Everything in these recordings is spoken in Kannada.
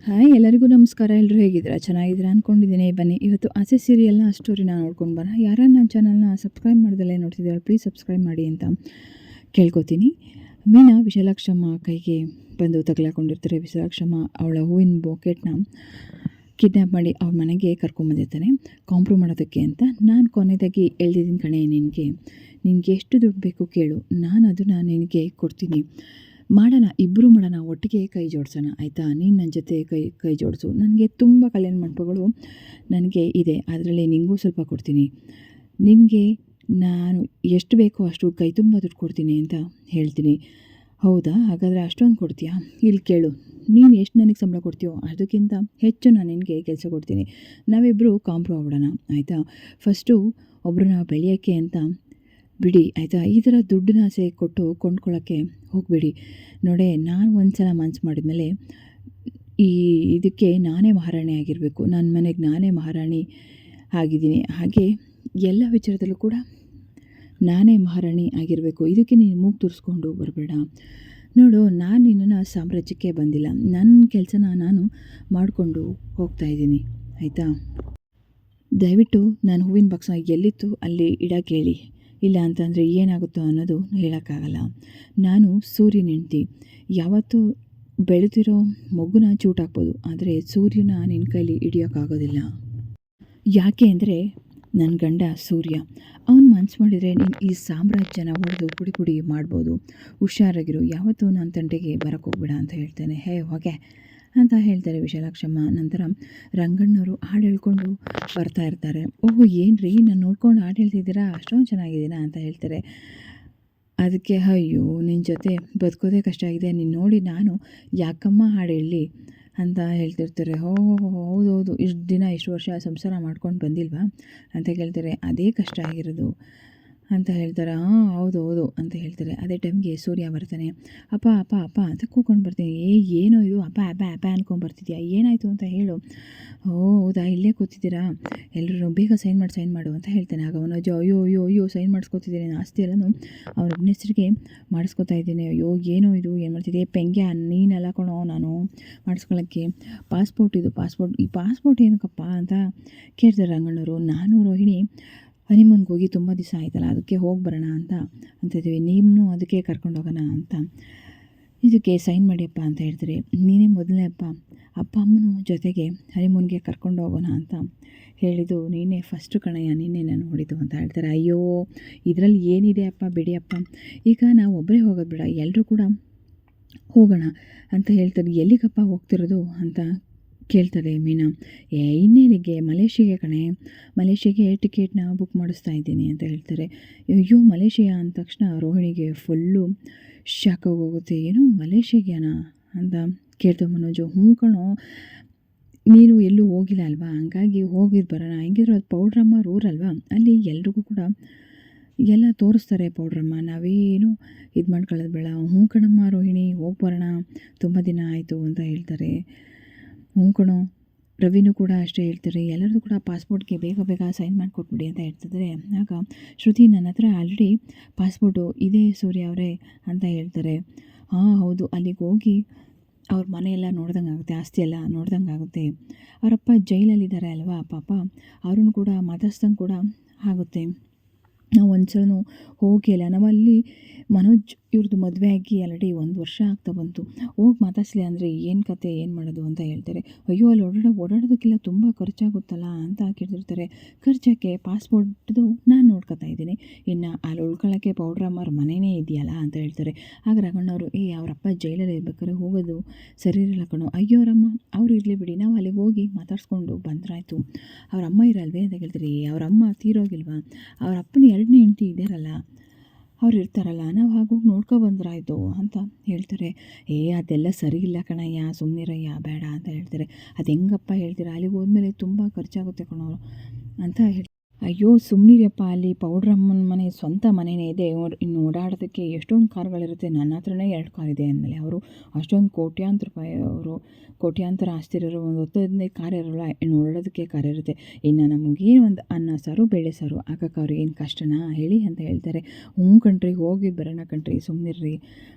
ಹಾಯ್ ಎಲ್ಲರಿಗೂ ನಮಸ್ಕಾರ. ಎಲ್ಲರೂ ಹೇಗಿದ್ದೀರಾ? ಚೆನ್ನಾಗಿದ್ದೀರಾ ಅಂದ್ಕೊಂಡಿದ್ದೀನಿ. ಬನ್ನಿ ಇವತ್ತು ಆಸೆ ಸೀರಿಯಲ್ನ ಸ್ಟೋರಿನ ನೋಡ್ಕೊಂಡು ಬರೋಣ. ಯಾರು ನನ್ನ ಚಾನಲ್ನ ಸಬ್ಸ್ಕ್ರೈಬ್ ಮಾಡ್ದಲ್ಲೇ ನೋಡ್ತಿದ್ದೀರಾ ಪ್ಲೀಸ್ ಸಬ್ಸ್ಕ್ರೈಬ್ ಮಾಡಿ ಅಂತ ಕೇಳ್ಕೊತೀನಿ. ಮೀನಾ ವಿಶಾಲಾಕ್ಷಮ್ಮ ಕೈಗೆ ಬಂದು ತಗಲಾಕೊಂಡಿರ್ತಾರೆ. ವಿಶಾಲಾಕ್ಷಮ್ಮ ಅವಳ ಹೂವಿನ ಬೊಕೆಟ್ನ ಕಿಡ್ನ್ಯಾಪ್ ಮಾಡಿ ಅವ್ರ ಮನೆಗೆ ಕರ್ಕೊಂಬಂದಿರ್ತಾನೆ ಕಾಂಪ್ರೂವ್ ಮಾಡೋದಕ್ಕೆ ಅಂತ. ನಾನು ಕೊನೆಯದಾಗಿ ಎಳ್ದಿದ್ದೀನಿ ಕಣೆ, ನಿನಗೆ ಎಷ್ಟು ದುಡ್ಡು ಬೇಕು ಕೇಳು, ನಾನು ಅದನ್ನು ನಿನಗೆ ಕೊಡ್ತೀನಿ. ಮಾಡೋಣ, ಇಬ್ಬರು ಮಾಡೋಣ, ಒಟ್ಟಿಗೆ ಕೈ ಜೋಡಿಸೋಣ ಆಯಿತಾ? ನೀನು ನನ್ನ ಜೊತೆ ಕೈ ಜೋಡಿಸು. ನನಗೆ ತುಂಬ ಕಲ್ಯಾಣ ಮಂಟಪಗಳು ನನಗೆ ಇದೆ, ಅದರಲ್ಲಿ ನಿನಗೂ ಸ್ವಲ್ಪ ಕೊಡ್ತೀನಿ. ನಿನಗೆ ನಾನು ಎಷ್ಟು ಬೇಕೋ ಅಷ್ಟು ಕೈ ತುಂಬ ದುಡ್ಡು ಕೊಡ್ತೀನಿ ಅಂತ ಹೇಳ್ತೀನಿ. ಹೌದಾ, ಹಾಗಾದರೆ ಅಷ್ಟೊಂದು ಕೊಡ್ತೀಯಾ? ಇಲ್ಲಿ ಕೇಳು, ನೀನು ಎಷ್ಟು ನನಗೆ ಸಂಬಳ ಕೊಡ್ತೀಯೋ ಅದಕ್ಕಿಂತ ಹೆಚ್ಚು ನಾನು ನಿನಗೆ ಕೆಲಸ ಕೊಡ್ತೀನಿ. ನಾವಿಬ್ಬರು ಕಾಂಪ್ರೂವ್ ಆಗ್ಬಿಡೋಣ ಆಯಿತಾ? ಫಸ್ಟು ಒಬ್ಬರನ್ನ ಬೆಳೆಯೋಕ್ಕೆ ಅಂತ ಬಿಡಿ ಆಯಿತಾ? ಈ ಥರ ದುಡ್ಡನ್ನ ಆಸೆ ಕೊಟ್ಟು ಕೊಂಡ್ಕೊಳ್ಳೋಕ್ಕೆ ಹೋಗಬೇಡಿ. ನೋಡೇ, ನಾನು ಒಂದು ಸಲ ಮನ್ಸು ಮಾಡಿದ್ಮೇಲೆ ಇದಕ್ಕೆ ನಾನೇ ಮಹಾರಾಣಿ ಆಗಿರಬೇಕು. ನನ್ನ ಮನೆಗೆ ನಾನೇ ಮಹಾರಾಣಿ ಆಗಿದ್ದೀನಿ. ಹಾಗೆ ಎಲ್ಲ ವಿಚಾರದಲ್ಲೂ ಕೂಡ ನಾನೇ ಮಹಾರಾಣಿ ಆಗಿರಬೇಕು. ಇದಕ್ಕೆ ನೀನು ಮೂಗು ತುರಿಸ್ಕೊಂಡು ಬರಬೇಡ. ನೋಡು, ನಾನು ನಿನ್ನನ್ನು ಸಾಮ್ರಾಜ್ಯಕ್ಕೆ ಬಂದಿಲ್ಲ, ನನ್ನ ಕೆಲಸನ ನಾನು ಮಾಡಿಕೊಂಡು ಹೋಗ್ತಾಯಿದ್ದೀನಿ ಆಯಿತಾ? ದಯವಿಟ್ಟು ನಾನು ಹೂವಿನ ಬಾಕ್ಸ್ನ ಎಲ್ಲಿತ್ತು ಅಲ್ಲಿ ಇಡೋಕ್ಕೆ ಹೇಳಿ, ಇಲ್ಲ ಅಂತಂದರೆ ಏನಾಗುತ್ತೋ ಅನ್ನೋದು ಹೇಳೋಕ್ಕಾಗಲ್ಲ. ನಾನು ಸೂರ್ಯನ ಹೆಂಡ್ತಿ. ಯಾವತ್ತೂ ಬೆಳೆದಿರೋ ಮಗುನ ಚೂಟಾಕ್ಬೋದು, ಆದರೆ ಸೂರ್ಯನ ನಿನ್ನ ಕೈಲಿ ಹಿಡಿಯೋಕ್ಕಾಗೋದಿಲ್ಲ. ಯಾಕೆ ಅಂದರೆ ನನ್ನ ಗಂಡ ಸೂರ್ಯ, ಅವನು ಮನ್ಸು ಮಾಡಿದರೆ ನೀನು ಈ ಸಾಮ್ರಾಜ್ಯನ ಹೊಡೆದು ಪುಡಿ ಪುಡಿ ಮಾಡ್ಬೋದು. ಹುಷಾರಾಗಿರು, ಯಾವತ್ತೂ ನನ್ನ ತಂಟೆಗೆ ಬರೋಕ್ಕೆ ಹೋಗ್ಬೇಡ ಅಂತ ಹೇಳ್ತೇನೆ. ಹೇ ಹೊಗೆ ಅಂತ ಹೇಳ್ತಾರೆ ವಿಶಾಲಾಕ್ಷಮ್ಮ. ನಂತರ ರಂಗಣ್ಣವರು ಹಾಡು ಹೇಳ್ಕೊಂಡು ಬರ್ತಾ ಇರ್ತಾರೆ. ಓಹ್ ಏನು ರೀ, ನಾನು ನೋಡ್ಕೊಂಡು ಹಾಡು ಹೇಳ್ತಿದ್ದೀರಾ, ಅಷ್ಟೊಂದು ಚೆನ್ನಾಗಿದ್ದೀನಾ ಅಂತ ಹೇಳ್ತಾರೆ. ಅದಕ್ಕೆ ಅಯ್ಯೋ ನಿನ್ನ ಜೊತೆ ಬದುಕೋದೇ ಕಷ್ಟ ಆಗಿದೆ, ನೀನು ನೋಡಿ ನಾನು ಯಾಕಮ್ಮ ಹಾಡು ಹೇಳಲಿ ಅಂತ ಹೇಳ್ತಿರ್ತಾರೆ. ಹೌದೌದು, ಇಷ್ಟು ದಿನ ಇಷ್ಟು ವರ್ಷ ಸಂಸಾರ ಮಾಡ್ಕೊಂಡು ಬಂದಿಲ್ವಾ ಅಂತ ಕೇಳ್ತಾರೆ. ಅದೇ ಕಷ್ಟ ಆಗಿರೋದು ಅಂತ ಹೇಳ್ತಾರೆ. ಹೌದು ಅಂತ ಹೇಳ್ತಾರೆ. ಅದೇ ಟೈಮ್ಗೆ ಸೂರ್ಯ ಬರ್ತಾನೆ. ಅಪ್ಪ ಅಪ್ಪ ಅಪ್ಪ ಅಂತ ಕೂಕೊಂಡು ಬರ್ತೀನಿ. ಏನೋ ಇದು ಅಪ್ಪ ಅಪ್ಪ ಅಪ್ಪ ಅನ್ಕೊಂಬರ್ತಿದ್ಯಾ, ಏನಾಯಿತು ಅಂತ ಹೇಳು. ಹೌದಾ, ಇಲ್ಲೇ ಕೂತಿದ್ದೀರಾ, ಎಲ್ಲರೂ ಬೇಗ ಸೈನ್ ಮಾಡು ಅಂತ ಹೇಳ್ತಾನೆ. ಆಗ ಅವನು ಅಯ್ಯೋ ಸೈನ್ ಮಾಡಿಸ್ಕೊತಿದ್ದೀನಿ, ಆಸ್ತಿ ಎಲ್ಲನೂ ಅವನೊಬ್ಬನ ಹೆಸರಿಗೆ ಮಾಡಿಸ್ಕೊತಾ ಇದ್ದೀನಿ. ಅಯ್ಯೋ ಏನೋ ಇದು, ಏನು ಮಾಡ್ತಿದ್ದೆ ಪೆಂಗ್ಯ, ನೀನೆಲ್ಲ ಕೊಣೋ ನಾನು ಮಾಡಿಸ್ಕೊಳ್ಳೋಕ್ಕೆ. ಈ ಪಾಸ್ಪೋರ್ಟ್ ಏನಕ್ಕಪ್ಪ ಅಂತ ಕೇಳ್ತಾರೆ ರಂಗಣ್ಣವರು. ನಾನು ರೋಹಿಣಿ ಹನಿಮೂನ್ಗೆ ಹೋಗಿ ತುಂಬ ದಿವಸ ಆಯ್ತಲ್ಲ, ಅದಕ್ಕೆ ಹೋಗಿ ಬರೋಣ ಅಂತಿದ್ದೀವಿ. ನೀನು ಅದಕ್ಕೆ ಕರ್ಕೊಂಡು ಹೋಗೋಣ ಅಂತ, ಇದಕ್ಕೆ ಸೈನ್ ಮಾಡಿಯಪ್ಪ ಅಂತ ಹೇಳ್ತಾರೆ. ನೀನೇ ಮೊದಲನೇ ಅಪ್ಪ ಅಮ್ಮನೂ ಜೊತೆಗೆ ಹನಿಮೂನ್ಗೆ ಕರ್ಕೊಂಡು ಹೋಗೋಣ ಅಂತ ಹೇಳಿದ್ದು ನೀನೇ ಫಸ್ಟು ಕಣಯ್ಯ, ನೀನೇ ನಾನು ನೋಡಿದ್ದು ಅಂತ ಹೇಳ್ತಾರೆ. ಅಯ್ಯೋ ಇದರಲ್ಲಿ ಏನಿದೆ ಅಪ್ಪ, ಬಿಡಿ ಅಪ್ಪ, ಈಗ ನಾವು ಒಬ್ಬರೇ ಹೋಗೋದು ಬೇಡ, ಎಲ್ಲರೂ ಕೂಡ ಹೋಗೋಣ ಅಂತ ಹೇಳ್ತಾರೆ. ಎಲ್ಲಿಗಪ್ಪ ಹೋಗ್ತಿರೋದು ಅಂತ ಕೇಳ್ತಾರೆ ಮೀನಾ. ಇನ್ನೇನಿಗೆ, ಮಲೇಷ್ಯಾಗೆ ಕಣೆ, ಮಲೇಷ್ಯಾಗೆ ಟಿಕೆಟ್ನ ಬುಕ್ ಮಾಡಿಸ್ತಾ ಇದ್ದೀನಿ ಅಂತ ಹೇಳ್ತಾರೆ. ಅಯ್ಯೋ ಮಲೇಷ್ಯಾ ಅಂದ ತಕ್ಷಣ ರೋಹಿಣಿಗೆ ಫುಲ್ಲು ಶಾಕ್ ಆಗೋಗುತ್ತೆ. ಏನು ಮಲೇಷ್ಯಾಗ್ಯಾನ ಅಂತ ಕೇಳ್ತಾ ಮನೋಜು. ಕಣೋ, ನೀನು ಎಲ್ಲೂ ಹೋಗಿಲ್ಲ ಅಲ್ವಾ, ಹಂಗಾಗಿ ಹೋಗಿದ್ದು ಬರೋಣ. ಹೆಂಗಿದ್ರು ಅದು ಪೌಡ್ರಮ್ಮ ಊರಲ್ವಾ, ಅಲ್ಲಿ ಎಲ್ರಿಗೂ ಕೂಡ ಎಲ್ಲ ತೋರಿಸ್ತಾರೆ ಪೌಡ್ರಮ್ಮ, ನಾವೇನು ಇದು ಮಾಡ್ಕೊಳ್ಳೋದು ಬೇಡ. ಕಣಮ್ಮ ರೋಹಿಣಿ, ಹೋಗಿ ಬರೋಣ, ತುಂಬ ದಿನ ಆಯಿತು ಅಂತ ಹೇಳ್ತಾರೆ. ಕಣೋ, ರವಿನೂ ಕೂಡ ಅಷ್ಟೇ ಹೇಳ್ತಾರೆ. ಎಲ್ಲರದು ಕೂಡ ಪಾಸ್ಪೋರ್ಟ್ಗೆ ಬೇಗ ಸೈನ್ ಮಾಡಿಕೊಟ್ಬಿಡಿ ಅಂತ ಹೇಳ್ತಿದ್ದಾರೆ. ಆಗ ಶ್ರುತಿ, ನನ್ನ ಹತ್ರ ಆಲ್ರೆಡಿ ಪಾಸ್ಪೋರ್ಟು ಇದೆ ಸೂರ್ಯ ಅವರೇ ಅಂತ ಹೇಳ್ತಾರೆ. ಹೌದು, ಅಲ್ಲಿಗೆ ಹೋಗಿ ಅವ್ರ ಮನೆಯೆಲ್ಲ ನೋಡ್ದಂಗೆ ಆಗುತ್ತೆ, ಆಸ್ತಿ ಎಲ್ಲ ನೋಡ್ದಂಗೆ ಆಗುತ್ತೆ. ಅವರಪ್ಪ ಜೈಲಲ್ಲಿದ್ದಾರೆ ಅಲ್ವಾ ಪಾಪ, ಅವ್ರನ್ನು ಕೂಡ ಮಾತಾಡ್ಸ್ದಂಗೆ ಕೂಡ ಆಗುತ್ತೆ. ನಾವು ಒಂದ್ಸಲನೂ ಹೋಗಿಲ್ಲ. ನಾವಲ್ಲಿ ಮನೋಜ್ ಇವ್ರದ್ದು ಮದುವೆ ಆಗಿ ಆಲ್ರೆಡಿ 1 ವರ್ಷ ಆಗ್ತಾ ಬಂತು. ಹೋಗಿ ಮಾತಾಡಿಸ್ಲಿ ಅಂದರೆ ಏನು ಕತೆ, ಏನು ಮಾಡೋದು ಅಂತ ಹೇಳ್ತಾರೆ. ಅಯ್ಯೋ ಅಲ್ಲಿ ಓಡಾಡೋದಕ್ಕೆಲ್ಲ ತುಂಬ ಖರ್ಚಾಗುತ್ತಲ್ಲ ಅಂತ ಕೇಳ್ತಿರ್ತಾರೆ. ಖರ್ಚಾಕೆ ಪಾಸ್ಪೋರ್ಟ್ದು ನಾನು ನೋಡ್ಕೊತಾ ಇದ್ದೀನಿ, ಇನ್ನು ಅಲ್ಲಿ ಉಳ್ಕೊಳ್ಳೋಕ್ಕೆ ಪೌಡ್ರಮ್ಮವ್ರ ಮನೆಯೇ ಇದೆಯಲ್ಲ ಅಂತ ಹೇಳ್ತಾರೆ. ಆಗ ರಘಣ್ಣವರು, ಅವರಪ್ಪ ಜೈಲಲ್ಲಿ ಇರ್ಬೇಕಾದ್ರೆ ಹೋಗೋದು ಸರಿ ಇರಲ್ಲ ಕಣೋ. ಅಯ್ಯೋ ಅವರಮ್ಮ ಅವ್ರು ಇರಲಿ ಬಿಡಿ, ನಾವು ಅಲ್ಲಿಗೆ ಹೋಗಿ ಮಾತಾಡ್ಸ್ಕೊಂಡು ಬಂದ್ರಾಯ್ತು. ಅವ್ರ ಅಮ್ಮ ಇರಲ್ವೇ ಅಂತ ಕೇಳ್ತಾರೆ. ಅವ್ರ ಅಮ್ಮ ತೀರೋಗಿಲ್ವಾ, ಅವ್ರ ಅಪ್ಪನ 2ನೇ ಹೆಂಡತಿ ಇದ್ದಾರಲ್ಲ, ಅವ್ರು ಇರ್ತಾರಲ್ಲ, ನಾವು ಹಾಗೋಗಿ ನೋಡ್ಕೊಬಂದ್ರಾಯ್ತು ಅಂತ ಹೇಳ್ತಾರೆ. ಅದೆಲ್ಲ ಸರಿ ಇಲ್ಲ ಕಣಯ್ಯ, ಸುಮ್ಮನಿರಯ್ಯ, ಬೇಡ ಅಂತ ಹೇಳ್ತಾರೆ. ಅದು ಹೆಂಗಪ್ಪ ಹೇಳ್ತೀರಾ, ಅಲ್ಲಿಗೆ ಹೋದ್ಮೇಲೆ ತುಂಬ ಖರ್ಚಾಗುತ್ತೆ ಕಣೋ ಅಂತ ಅಯ್ಯೋ ಸುಮ್ಮನಿರಪ್ಪ, ಅಲ್ಲಿ ಪೌಡ್ರಮ್ಮನ ಮನೆ ಸ್ವಂತ ಮನೆಯೇ ಇದೆ, ಇನ್ನು ಓಡಾಡೋದಕ್ಕೆ ಎಷ್ಟೊಂದು ಕಾರ್ಗಳಿರುತ್ತೆ, ನನ್ನ ಹತ್ರನೇ 2 ಕಾರ್ ಇದೆ ಅಂದಮೇಲೆ ಅವರು ಅಷ್ಟೊಂದು ಕೋಟ್ಯಾಂತರ ರೂಪಾಯಿ, ಅವರು ಕೋಟ್ಯಾಂತರ ಆಸ್ತಿ ಇರೋರು, ಒಂದು 10-15 ಕಾರ್ ಇರೋಲ್ಲ, ಇನ್ನು ಓಡಾಡೋದಕ್ಕೆ ಕಾರ್ ಇರುತ್ತೆ. ಇನ್ನು ನಮಗೇನು ಒಂದು ಅನ್ನ ಸಾರು ಬೇಳೆ ಸಾರು ಹಾಕಕ್ಕೆ ಅವ್ರಿಗೆ ಏನು ಕಷ್ಟನಾ ಹೇಳಿ ಅಂತ ಹೇಳ್ತಾರೆ. ಹ್ಞೂ ಕಣ್ರಿ, ಹೋಗಿ ಬರೋಣ ಕಣ್ರಿ, ಸುಮ್ಮನಿರ್ರಿ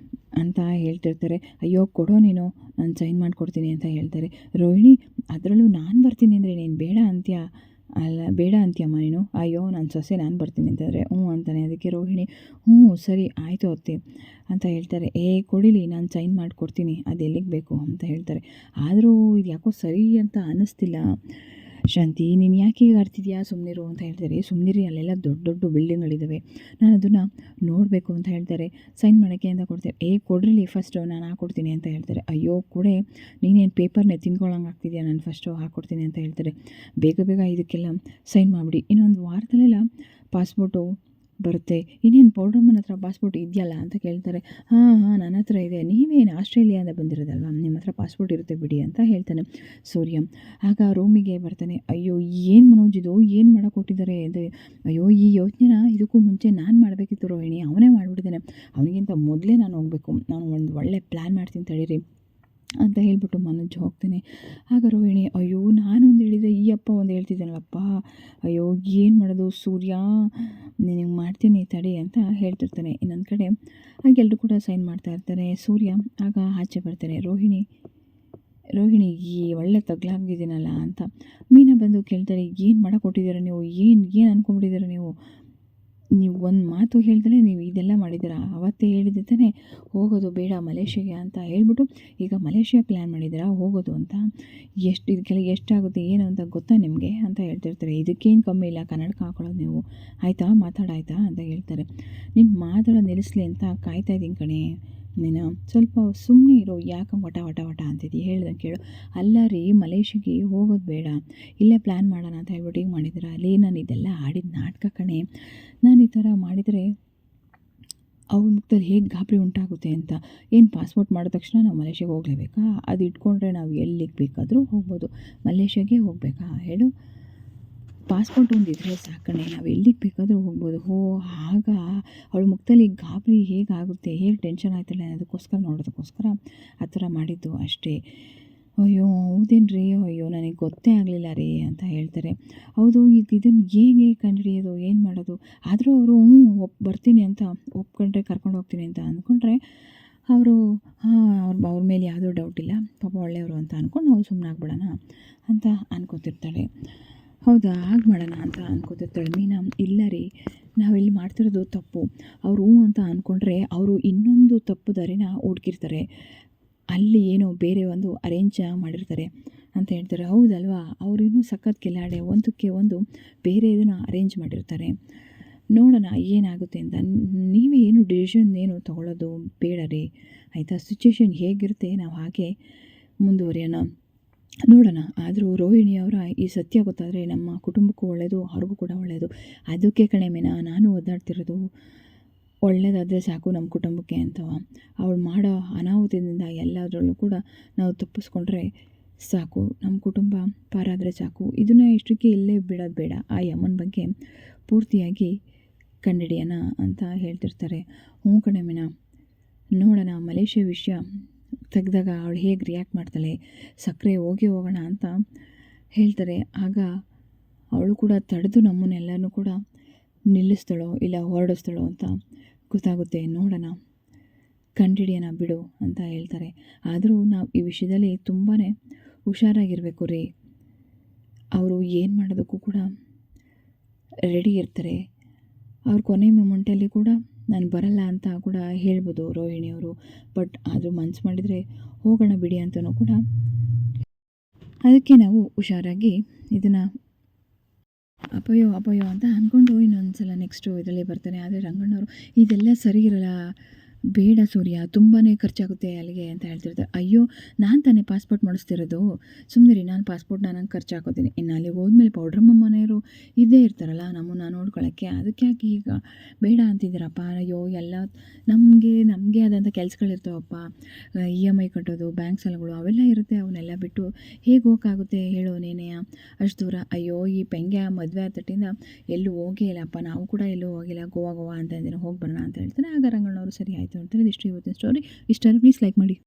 ಅಂತ ಹೇಳ್ತಿರ್ತಾರೆ. ಅಯ್ಯೋ ಕೊಡೋ ನೀನು, ನಾನು ಸೈನ್ ಮಾಡಿಕೊಡ್ತೀನಿ ಅಂತ ಹೇಳ್ತಾರೆ. ರೋಹಿಣಿ ಅದರಲ್ಲೂ ನಾನು ಬರ್ತೀನಿ ಅಂದರೆ ನೀನು ಬೇಡ ಅಂತ್ಯಾ, ಅಲ್ಲ ಬೇಡ ಅಂತೀಯಮ್ಮ ನೀನು, ಅಯ್ಯೋ ನನ್ನ ಸೊಸೆ ನಾನು ಬರ್ತೀನಿ ಅಂತಂದರೆ ಹ್ಞೂ ಅಂತಾನೆ. ಅದಕ್ಕೆ ರೋಹಿಣಿ ಹ್ಞೂ ಸರಿ ಆಯಿತು ಅತ್ತೆ ಅಂತ ಹೇಳ್ತಾರೆ. ಕೊಡಿಲಿ, ನಾನು ಸೈನ್ ಮಾಡಿಕೊಡ್ತೀನಿ, ಅದು ಎಲ್ಲಿಗೆ ಬೇಕು ಅಂತ ಹೇಳ್ತಾರೆ. ಆದರೂ ಇದು ಯಾಕೋ ಸರಿ ಅಂತ ಅನ್ನಿಸ್ತಿಲ್ಲ ಶಾಂತಿ, ನೀನು ಯಾಕೆ ಈಗ ಆಡ್ತಿದ್ಯಾ, ಸುಮ್ಮನಿರು ಅಂತ ಹೇಳ್ತಾರೆ. ಸುಮ್ಮನಿರಿ, ಅಲ್ಲೆಲ್ಲ ದೊಡ್ಡ ದೊಡ್ಡ ಬಿಲ್ಡಿಂಗ್ಗಳಿದ್ದಾವೆ, ನಾನು ಅದನ್ನು ನೋಡಬೇಕು ಅಂತ ಹೇಳ್ತಾರೆ. ಸೈನ್ ಮಾಡೋಕ್ಕೆ ಅಂತ ಕೊಡ್ತಾರೆ. ಕೊಡ್ರಿ ಫಸ್ಟು, ನಾನು ಹಾಕ್ಕೊಡ್ತೀನಿ ಅಂತ ಹೇಳ್ತಾರೆ. ಅಯ್ಯೋ ಕೊಡೆ, ನೀನೇನು ಪೇಪರ್ನೇ ತಿನ್ಕೊಳ್ಳೋಂಗೆ ಆಗ್ತಿದ್ಯಾ, ನಾನು ಫಸ್ಟು ಹಾಕ್ಕೊಡ್ತೀನಿ ಅಂತ ಹೇಳ್ತಾರೆ. ಬೇಗ ಬೇಗ ಇದಕ್ಕೆಲ್ಲ ಸೈನ್ ಮಾಡಿಬಿಡಿ, ಇನ್ನೊಂದು ವಾರದಲ್ಲೆಲ್ಲ ಪಾಸ್ಪೋರ್ಟು ಬರುತ್ತೆ. ಇನ್ನೇನು ಪೌಡ್ರಮ್ಮನ ಹತ್ರ ಪಾಸ್ಪೋರ್ಟ್ ಇದೆಯಲ್ಲ ಅಂತ ಕೇಳ್ತಾರೆ. ಹಾಂ ನನ್ನ ಹತ್ರ ಇದೆ, ನೀವೇನು ಆಸ್ಟ್ರೇಲಿಯಾದಿಂದ ಬಂದಿರೋದಲ್ವ, ನಿಮ್ಮ ಹತ್ರ ಪಾಸ್ಪೋರ್ಟ್ ಇರುತ್ತೆ ಬಿಡಿ ಅಂತ ಹೇಳ್ತಾನೆ ಸೂರ್ಯ. ಆಗ ರೂಮಿಗೆ ಬರ್ತಾನೆ. ಅಯ್ಯೋ ಏನು ಮನೋಜ್ ಇದು, ಏನು ಮಾಡೋಕೆ ಕೊಟ್ಟಿದ್ದಾರೆ ಅಂದರೆ, ಅಯ್ಯೋ ಈ ಯೋಚನೆನ ಇದಕ್ಕೂ ಮುಂಚೆ ನಾನು ಮಾಡಬೇಕಿತ್ತು ರೋಹಿಣಿ, ಅವನೇ ಮಾಡಿಬಿಟ್ಟಿದ್ದಾನೆ, ಅವನಿಗಿಂತ ಮೊದಲೇ ನಾನು ಹೋಗಬೇಕು, ನಾನು ಒಂದು ಒಳ್ಳೆ ಪ್ಲ್ಯಾನ್ ಮಾಡ್ತೀನಿ ತಡೀರಿ ಅಂತ ಹೇಳ್ಬಿಟ್ಟು ಮನೋಜ್ ಹೋಗ್ತಾನೆ. ಆಗ ರೋಹಿಣಿ ಅಯ್ಯೋ ನಾನೊಂದು ಹೇಳಿದರೆ ಈ ಅಪ್ಪ ಒಂದು ಹೇಳ್ತಿದ್ದಾನಲ್ಲಪ್ಪ, ಅಯ್ಯೋ ಏನು ಮಾಡೋದು ಸೂರ್ಯ, ನಿನಗೆ ಮಾಡ್ತೀನಿ ತಡಿ ಅಂತ ಹೇಳ್ತಿರ್ತಾನೆ. ಇನ್ನೊಂದು ಕಡೆ ಹಾಗೆಲ್ಲರೂ ಕೂಡ ಸೈನ್ ಮಾಡ್ತಾ ಇರ್ತಾರೆ. ಸೂರ್ಯ ಆಗ ಆಚೆ ಬರ್ತಾರೆ. ರೋಹಿಣಿ ಈ ಒಳ್ಳೆ ತಗ್ಲಾಗಿದ್ದೀನಲ್ಲ ಅಂತ ಮೀನಾ ಬಂದು ಕೇಳ್ತಾರೆ. ಏನು ಮಾಡೋಕೆ ಕೊಟ್ಟಿದ್ದೀರ ನೀವು, ಏನು ಅಂದ್ಕೊಂಬಿಟ್ಟಿದ್ದೀರ ನೀವು ಒಂದು ಮಾತು ಹೇಳ್ದಲೇ ನೀವು ಇದೆಲ್ಲ ಮಾಡಿದ್ದೀರಾ, ಅವತ್ತೇ ಹೇಳಿದ್ದೆ ತಾನೇ ಹೋಗೋದು ಬೇಡ ಮಲೇಷ್ಯಾಗೆ ಅಂತ ಹೇಳ್ಬಿಟ್ಟು ಈಗ ಮಲೇಷ್ಯಾ ಪ್ಲ್ಯಾನ್ ಮಾಡಿದ್ದೀರಾ ಹೋಗೋದು ಅಂತ, ಇದಕ್ಕೆಲ್ಲ ಎಷ್ಟಾಗುತ್ತೆ ಏನು ಅಂತ ಗೊತ್ತಾ ನಿಮಗೆ ಅಂತ ಹೇಳ್ತಿರ್ತಾರೆ. ಇದಕ್ಕೇನು ಕಮ್ಮಿ ಇಲ್ಲ, ಕನ್ನಡಕ ಹಾಕೊಳ್ಳೋದು ನೀವು, ಆಯಿತಾ ಮಾತಾಡಾಯ್ತಾ ಅಂತ ಹೇಳ್ತಾರೆ. ನೀನು ಮಾತಾಡೋದು ನಿಲ್ಲಿಸ್ಲಿ ಅಂತ ಕಾಯ್ತಾ ಇದ್ದೀನಿ ಕಣೆ, ನೀನು ಸ್ವಲ್ಪ ಸುಮ್ಮನೆ ಇರೋ, ಯಾಕೆ ವಟ ಅಂತಿದ್ದೀವಿ, ಹೇಳ್ದಂಗೆ ಕೇಳು. ಅಲ್ಲ ರೀ, ಮಲೇಷ್ಯಾಗೆ ಹೋಗೋದು ಬೇಡ, ಇಲ್ಲೇ ಪ್ಲ್ಯಾನ್ ಮಾಡೋಣ ಅಂತ ಹೇಳ್ಬಿಟ್ಟು ಈಗ ಮಾಡಿದ್ದೀರ, ಅಲ್ಲಿ ನಾನು ಇದೆಲ್ಲ ಆಡಿದ ನಾಟಕ ಕಣೆ, ನಾನು ಈ ಥರ ಮಾಡಿದರೆ ಅವ್ರ ಮುಖದಲ್ಲಿ ಹೇಗೆ ಗಾಬರಿ ಉಂಟಾಗುತ್ತೆ ಅಂತ. ಏನು ಪಾಸ್ಪೋರ್ಟ್ ಮಾಡಿದ ತಕ್ಷಣ ನಾವು ಮಲೇಷ್ಯಾಗೆ ಹೋಗಲೇಬೇಕಾ, ಅದು ಇಟ್ಕೊಂಡ್ರೆ ನಾವು ಎಲ್ಲಿಗೆ ಬೇಕಾದರೂ ಹೋಗ್ಬೋದು, ಮಲೇಷ್ಯಾಗೆ ಹೋಗಬೇಕಾ ಹೇಳು, ಪಾಸ್ಪೋರ್ಟ್ ಒಂದು ಇದ್ದರೆ ಸಾಕಣೆ, ನಾವು ಎಲ್ಲಿಗೆ ಬೇಕಾದರೂ ಹೋಗ್ಬೋದು. ಆಗ ಅವಳ ಮುಖದಲ್ಲಿ ಗಾಬರಿ ಹೇಗಾಗುತ್ತೆ, ಹೇಗೆ ಟೆನ್ಷನ್ ಆಯ್ತಲ್ಲ ನೋಡೋದಕ್ಕೋಸ್ಕರ ಆ ಥರ ಮಾಡಿದ್ದು ಅಷ್ಟೇ. ಅಯ್ಯೋ ಹೌದೇನ್ರಿ, ಅಯ್ಯೋ ನನಗೆ ಗೊತ್ತೇ ಆಗಲಿಲ್ಲ ರೀ ಅಂತ ಹೇಳ್ತಾರೆ. ಹೌದು, ಈಗ ಇದನ್ನು ಹೇಗೆ ಕಂಡುಹಿಡಿಯೋದು, ಏನು ಮಾಡೋದು, ಆದರೂ ಅವರು ಬರ್ತೀನಿ ಅಂತ ಒಪ್ಕೊಂಡ್ರೆ ಕರ್ಕೊಂಡು ಹೋಗ್ತೀನಿ ಅಂತ ಅಂದ್ಕೊಂಡ್ರೆ ಅವರು ಅವ್ರ ಮೇಲೆ ಯಾವುದೋ ಡೌಟ್ ಇಲ್ಲ, ಪಾಪ ಒಳ್ಳೆಯವರು ಅಂತ ಅಂದ್ಕೊಂಡು ನಾವು ಸುಮ್ಮನಾಗ್ಬಿಡೋಣ ಅಂತ ಅನ್ಕೋತಿರ್ತಾಳೆ. ಹೌದಾ ಹಾಗೆ ಮಾಡೋಣ ಅಂತ ಅನ್ಕೋತಿರ್ತಾಳೆ ಮೀನಾ. ಇಲ್ಲ ರೀ, ನಾವಿಲ್ಲಿ ಮಾಡ್ತಿರೋದು ತಪ್ಪು, ಅವರು ಅಂತ ಅಂದ್ಕೊಂಡ್ರೆ ಅವರು ಇನ್ನೊಂದು ತಪ್ಪು ದಾರಿನ ಹುಡುಕಿರ್ತಾರೆ, ಅಲ್ಲಿ ಏನೋ ಬೇರೆ ಒಂದು ಅರೇಂಜ್ ಮಾಡಿರ್ತಾರೆ ಅಂತ ಹೇಳ್ತಾರೆ. ಹೌದಲ್ವಾ, ಅವರೇನು ಸಖತ್ ಕಿಲಾಡೆ, ಒಂದಕ್ಕೆ ಒಂದು ಬೇರೆ ಇದನ್ನು ಅರೇಂಜ್ ಮಾಡಿರ್ತಾರೆ, ನೋಡೋಣ ಏನಾಗುತ್ತೆ ಅಂತ. ನೀವೇ ಏನು ಡಿಸಿಷನ್ ಏನು ತೊಗೊಳ್ಳೋದು ಬೇಡ ರೀ, ಆಯಿತಾ, ಸಿಚುವೇಶನ್ ಹೇಗಿರುತ್ತೆ ನಾವು ಹಾಗೆ ಮುಂದುವರಿಯೋಣ, ನೋಡೋಣ. ಆದರೂ ರೋಹಿಣಿಯವರ ಈ ಸತ್ಯ ಗೊತ್ತಾದರೆ ನಮ್ಮ ಕುಟುಂಬಕ್ಕೂ ಒಳ್ಳೆಯದು, ಅವ್ರಿಗೂ ಕೂಡ ಒಳ್ಳೆಯದು. ಅದಕ್ಕೆ ಕಣೆ ಮೀನಾ ನಾನು ಒದ್ದಾಡ್ತಿರೋದು, ಒಳ್ಳೆಯದಾದರೆ ಸಾಕು ನಮ್ಮ ಕುಟುಂಬಕ್ಕೆ ಅಂತವ, ಅವಳು ಮಾಡೋ ಅನಾಹುತದಿಂದ ಎಲ್ಲದರಲ್ಲೂ ಕೂಡ ನಾವು ತಪ್ಪಿಸ್ಕೊಂಡ್ರೆ ಸಾಕು, ನಮ್ಮ ಕುಟುಂಬ ಪಾರಾದರೆ ಸಾಕು, ಇದನ್ನು ಇಷ್ಟಕ್ಕೆ ಇಲ್ಲೇ ಬಿಡೋದು ಬೇಡ, ಆ ಯಮ್ಮನ ಬಗ್ಗೆ ಪೂರ್ತಿಯಾಗಿ ಕಂಡಿಡಿಯೋಣ ಅಂತ ಹೇಳ್ತಿರ್ತಾರೆ. ಹ್ಞೂ ಕಣೆ ಮೀನಾ, ನೋಡೋಣ ಮಲೇಷ್ಯಾ ವಿಷಯ ತೆಗೆದಾಗ ಅವಳು ಹೇಗೆ ರಿಯಾಕ್ಟ್ ಮಾಡ್ತಾಳೆ, ಸಕ್ಕರೆ ಹೋಗೋಣ ಅಂತ ಹೇಳ್ತಾರೆ. ಆಗ ಅವಳು ಕೂಡ ತಡೆದು ನಮ್ಮನ್ನೆಲ್ಲನೂ ಕೂಡ ನಿಲ್ಲಿಸ್ತಾಳೋ ಇಲ್ಲ ಹೊರಡಿಸ್ತಾಳೋ ಅಂತ ಗೊತ್ತಾಗುತ್ತೆ, ನೋಡೋಣ ಕಂಡಿಡಿಯೋಣ ಬಿಡು ಅಂತ ಹೇಳ್ತಾರೆ. ಆದರೂ ನಾವು ಈ ವಿಷಯದಲ್ಲಿ ತುಂಬಾ ಹುಷಾರಾಗಿರಬೇಕು ರೀ, ಅವರು ಏನು ಮಾಡೋದಕ್ಕೂ ಕೂಡ ರೆಡಿ ಇರ್ತಾರೆ, ಅವ್ರ ಕೊನೆ ಮೊಮೆಂಟಲ್ಲಿ ಕೂಡ ನಾನು ಬರಲ್ಲ ಅಂತ ಕೂಡ ಹೇಳ್ಬೋದು ರೋಹಿಣಿಯವರು, ಬಟ್ ಆದರೂ ಮನ್ಸು ಮಾಡಿದರೆ ಹೋಗೋಣ ಬಿಡಿ ಅಂತಲೂ ಕೂಡ, ಅದಕ್ಕೆ ನಾವು ಹುಷಾರಾಗಿ ಇದನ್ನು ಅಪಯೋ ಅಂತ ಅಂದ್ಕೊಂಡು ಇನ್ನೊಂದು ಸಲ ನೆಕ್ಸ್ಟು ಇದರಲ್ಲಿ ಬರ್ತಾನೆ. ಆದರೆ ರಂಗಣ್ಣವರು ಇದೆಲ್ಲ ಸರಿ ಇರಲ್ಲ ಬೇಡ ಸೂರ್ಯ ತುಂಬಾ ಖರ್ಚಾಗುತ್ತೆ ಅಲ್ಲಿಗೆ ಅಂತ ಹೇಳ್ತಿರ್ತಾರೆ. ಅಯ್ಯೋ ನಾನು ತಾನೇ ಪಾಸ್ಪೋರ್ಟ್ ಮಾಡಿಸ್ತಿರೋದು, ಸುಮ್ಮನಿರಿ ನಾನು ಪಾಸ್ಪೋರ್ಟ್‌ನ ನಾನು ಖರ್ಚು ಹಾಕೋತೀನಿ. ಇನ್ನು ಅಲ್ಲಿಗೆ ಹೋದ್ಮೇಲೆ ಪೌಡ್ರಮ್ಮ ಮನೆಯವರು ಇದ್ದೇ ಇರ್ತಾರಲ್ಲ ನಮ್ಮನ್ನ ನೋಡ್ಕೊಳ್ಳೋಕ್ಕೆ, ಅದಕ್ಕೆ ಯಾಕೆ ಈಗ ಬೇಡ ಅಂತಿದ್ದೀರಪ್ಪ? ಅಯ್ಯೋ ಎಲ್ಲ ನಮಗೆ ಆದಂಥ ಕೆಲ್ಸಗಳಿರ್ತಾವಪ್ಪ, EMI ಕಟ್ಟೋದು, ಬ್ಯಾಂಕ್ ಸಾಲಗಳು ಅವೆಲ್ಲ ಇರುತ್ತೆ. ಅವನ್ನೆಲ್ಲ ಬಿಟ್ಟು ಹೇಗೆ ಹೋಗೋಕ್ಕಾಗುತ್ತೆ ಹೇಳು ನೀನೇ ಅಷ್ಟು ದೂರ? ಅಯ್ಯೋ ಈ ಪೆಂಗ್ಯ ಮದುವೆ ಆದ ತಟ್ಟಿಂದ ಎಲ್ಲೂ ಹೋಗೇ ಇಲ್ಲಪ್ಪ, ನಾವು ಕೂಡ ಎಲ್ಲೂ ಹೋಗಿಲ್ಲ, ಗೋವಾ ಅಂತ ಅಂದಿನಿ, ಹೋಗಿ ಬರೋಣ ಅಂತ ಹೇಳ್ತಾನೆ. ಆಗ ರಂಗಣ್ಣವರು ಸರಿ ಆಯಿತು ಅಂತಾರೆ. ಇದಿಷ್ಟು ಇವತ್ತಿನ ಸ್ಟೋರಿ. ಇಷ್ಟ ಆದರೆ ಪ್ಲೀಸ್ ಲೈಕ್ ಮಾಡಿ.